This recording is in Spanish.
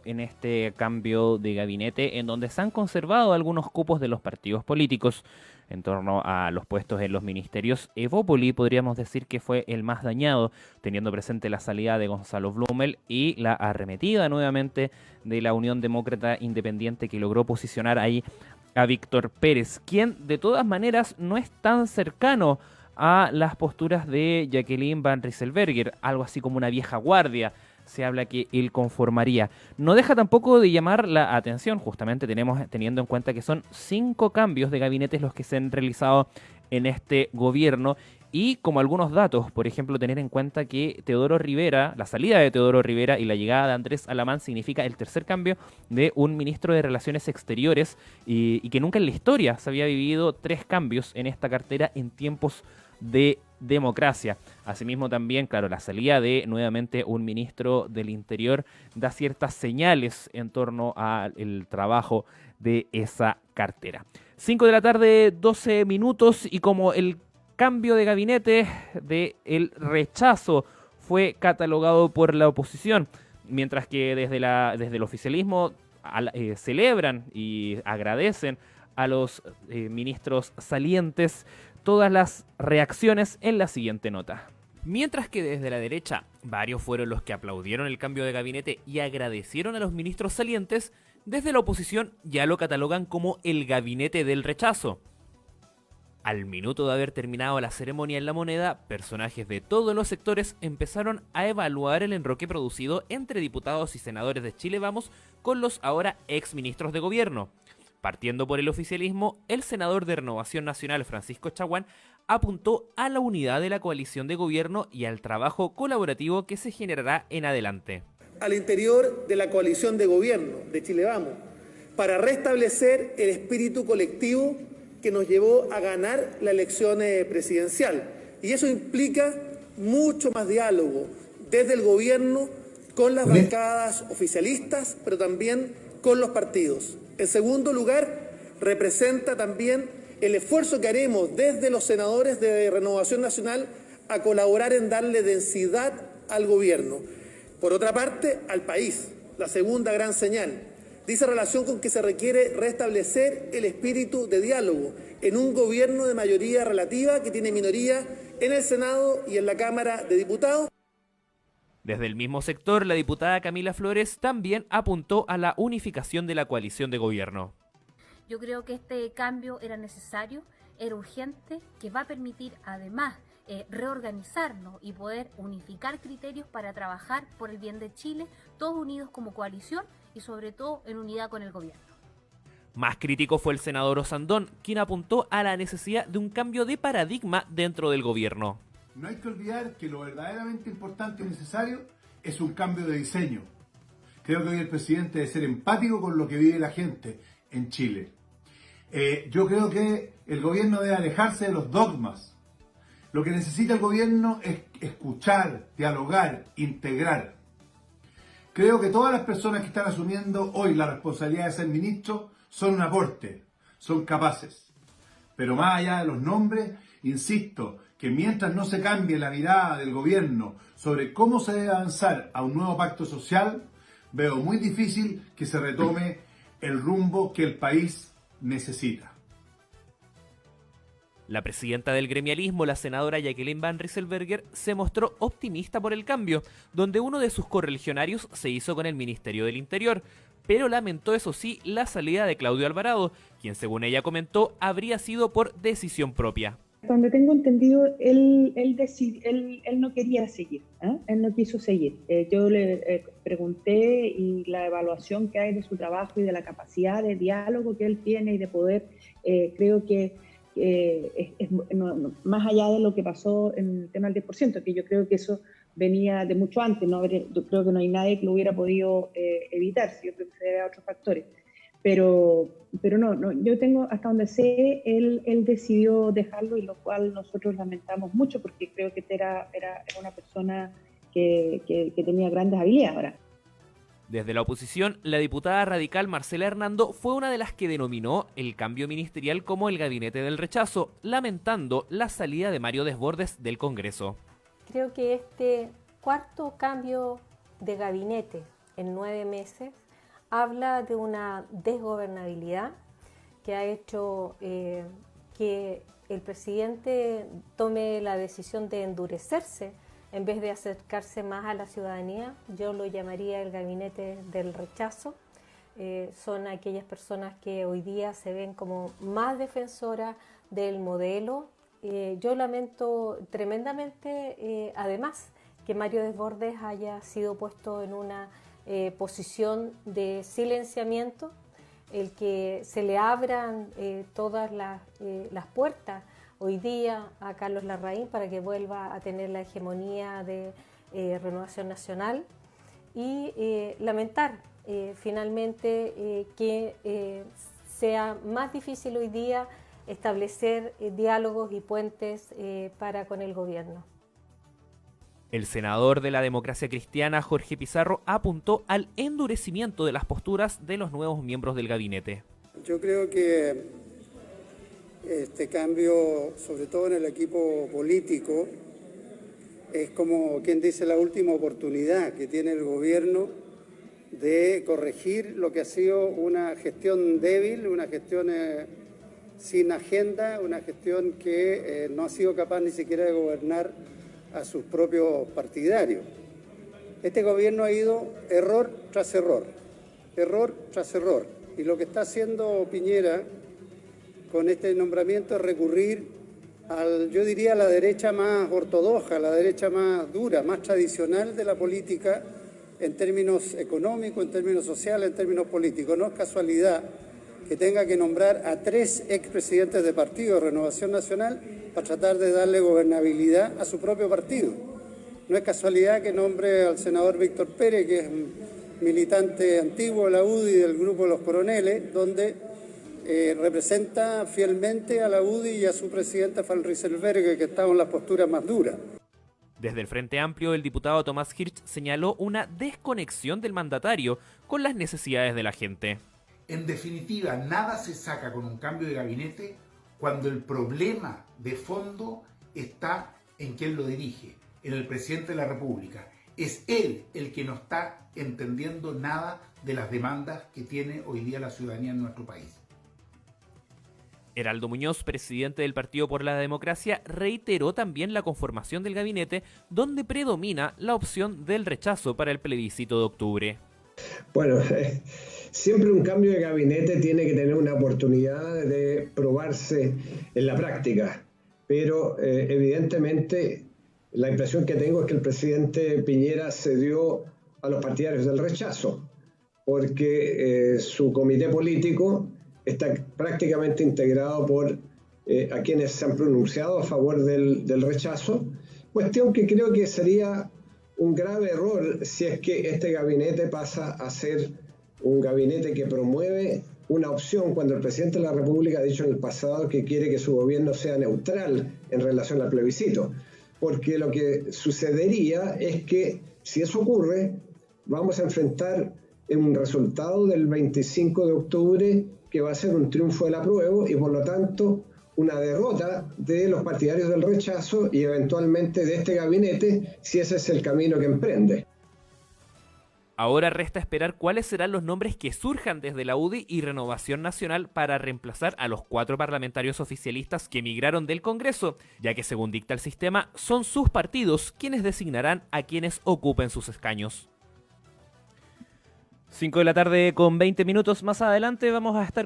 en este cambio de gabinete, en donde se han conservado algunos cupos de los partidos políticos en torno a los puestos en los ministerios. Evópoli podríamos decir que fue el más dañado, teniendo presente la salida de Gonzalo Blumel y la arremetida nuevamente de la Unión Demócrata Independiente, que logró posicionar ahí a Víctor Pérez, quien de todas maneras no es tan cercano a las posturas de Jacqueline Van Rieselbergher, algo así como una vieja guardia. Se habla que él conformaría. No deja tampoco de llamar la atención, justamente teniendo en cuenta que son 5 cambios de gabinetes los que se han realizado en este gobierno. Y como algunos datos, por ejemplo, tener en cuenta que Teodoro Rivera, la salida de Teodoro Rivera y la llegada de Andrés Alamán significa el tercer cambio de un ministro de Relaciones Exteriores y que nunca en la historia se había vivido 3 cambios en esta cartera en tiempos de democracia. Asimismo también, claro, la salida de nuevamente un ministro del Interior da ciertas señales en torno al trabajo de esa cartera. 5 de la tarde, 12 minutos, y como el cambio de gabinete del rechazo fue catalogado por la oposición, mientras que desde el oficialismo celebran y agradecen a los ministros salientes, todas las reacciones en la siguiente nota. Mientras que desde la derecha, varios fueron los que aplaudieron el cambio de gabinete y agradecieron a los ministros salientes, desde la oposición ya lo catalogan como el gabinete del rechazo. Al minuto de haber terminado la ceremonia en La Moneda, personajes de todos los sectores empezaron a evaluar el enroque producido entre diputados y senadores de Chile Vamos con los ahora ex ministros de gobierno. Partiendo por el oficialismo, el senador de Renovación Nacional, Francisco Chaguán, apuntó a la unidad de la coalición de gobierno y al trabajo colaborativo que se generará en adelante. Al interior de la coalición de gobierno de Chile Vamos, para restablecer el espíritu colectivo que nos llevó a ganar la elección presidencial. Y eso implica mucho más diálogo desde el gobierno con las bancadas oficialistas, pero también con los partidos. En segundo lugar, representa también el esfuerzo que haremos desde los senadores de Renovación Nacional a colaborar en darle densidad al gobierno. Por otra parte, al país, la segunda gran señal, dice relación con que se requiere restablecer el espíritu de diálogo en un gobierno de mayoría relativa que tiene minoría en el Senado y en la Cámara de Diputados. Desde el mismo sector, la diputada Camila Flores también apuntó a la unificación de la coalición de gobierno. Yo creo que este cambio era necesario, era urgente, que va a permitir además reorganizarnos y poder unificar criterios para trabajar por el bien de Chile, todos unidos como coalición y sobre todo en unidad con el gobierno. Más crítico fue el senador Osandón, quien apuntó a la necesidad de un cambio de paradigma dentro del gobierno. No hay que olvidar que lo verdaderamente importante y necesario es un cambio de diseño. Creo que hoy el presidente debe ser empático con lo que vive la gente en Chile. Yo creo que el gobierno debe alejarse de los dogmas. Lo que necesita el gobierno es escuchar, dialogar, integrar. Creo que todas las personas que están asumiendo hoy la responsabilidad de ser ministro son un aporte, son capaces. Pero más allá de los nombres, insisto, que mientras no se cambie la mirada del gobierno sobre cómo se debe avanzar a un nuevo pacto social, veo muy difícil que se retome el rumbo que el país necesita. La presidenta del gremialismo, la senadora Jacqueline Van Rieselbergher, se mostró optimista por el cambio, donde uno de sus correligionarios se hizo con el Ministerio del Interior, pero lamentó eso sí la salida de Claudio Alvarado, quien según ella comentó habría sido por decisión propia. Donde tengo entendido, él no quería seguir, él no quiso seguir. Yo le pregunté y la evaluación que hay de su trabajo y de la capacidad de diálogo que él tiene y de poder, creo que más allá de lo que pasó en el tema del 10%, que yo creo que eso venía de mucho antes, ¿no? Yo creo que no hay nadie que lo hubiera podido evitar, yo creo que se debe a otros factores. Pero no, yo tengo, hasta donde sé, él decidió dejarlo, y lo cual nosotros lamentamos mucho, porque creo que era una persona que tenía grandes habilidades ahora. Desde la oposición, la diputada radical Marcela Hernando fue una de las que denominó el cambio ministerial como el gabinete del rechazo, lamentando la salida de Mario Desbordes del Congreso. Creo que este cuarto cambio de gabinete en 9 meses habla de una desgobernabilidad que ha hecho que el presidente tome la decisión de endurecerse en vez de acercarse más a la ciudadanía. Yo lo llamaría el gabinete del rechazo. Son aquellas personas que hoy día se ven como más defensoras del modelo. Yo lamento tremendamente, además, que Mario Desbordes haya sido puesto en una posición de silenciamiento, el que se le abran todas las puertas hoy día a Carlos Larraín para que vuelva a tener la hegemonía de Renovación Nacional y lamentar finalmente que sea más difícil hoy día establecer diálogos y puentes para con el gobierno. El senador de la Democracia Cristiana, Jorge Pizarro, apuntó al endurecimiento de las posturas de los nuevos miembros del gabinete. Yo creo que este cambio, sobre todo en el equipo político, es como quien dice la última oportunidad que tiene el gobierno de corregir lo que ha sido una gestión débil, una gestión sin agenda, una gestión que no ha sido capaz ni siquiera de gobernar a sus propios partidarios. Este gobierno ha ido error tras error, error tras error. Y lo que está haciendo Piñera con este nombramiento es recurrir yo diría, a la derecha más ortodoxa, la derecha más dura, más tradicional de la política en términos económicos, en términos sociales, en términos políticos. No es casualidad que tenga que nombrar a 3 expresidentes de partido de Renovación Nacional para tratar de darle gobernabilidad a su propio partido. No es casualidad que nombre al senador Víctor Pérez, que es un militante antiguo de la UDI del Grupo de los Coroneles, donde representa fielmente a la UDI y a su presidenta Van Rieselberghe, que estaba en las posturas más duras. Desde el Frente Amplio, el diputado Tomás Hirsch señaló una desconexión del mandatario con las necesidades de la gente. En definitiva, nada se saca con un cambio de gabinete cuando el problema de fondo está en quien lo dirige, en el presidente de la República. Es él el que no está entendiendo nada de las demandas que tiene hoy día la ciudadanía en nuestro país. Heraldo Muñoz, presidente del Partido por la Democracia, reiteró también la conformación del gabinete, donde predomina la opción del rechazo para el plebiscito de octubre. Bueno, siempre un cambio de gabinete tiene que tener una oportunidad de probarse en la práctica, pero evidentemente la impresión que tengo es que el presidente Piñera cedió a los partidarios del rechazo, porque su comité político está prácticamente integrado por a quienes se han pronunciado a favor del rechazo, cuestión que creo que sería un grave error si es que este gabinete pasa a ser un gabinete que promueve una opción cuando el presidente de la República ha dicho en el pasado que quiere que su gobierno sea neutral en relación al plebiscito. Porque lo que sucedería es que si eso ocurre, vamos a enfrentar un resultado del 25 de octubre que va a ser un triunfo del apruebo y por lo tanto una derrota de los partidarios del rechazo y eventualmente de este gabinete, si ese es el camino que emprende. Ahora resta esperar cuáles serán los nombres que surjan desde la UDI y Renovación Nacional para reemplazar a los 4 parlamentarios oficialistas que emigraron del Congreso, ya que según dicta el sistema, son sus partidos quienes designarán a quienes ocupen sus escaños. 5 de la tarde con 20 minutos más adelante vamos a estar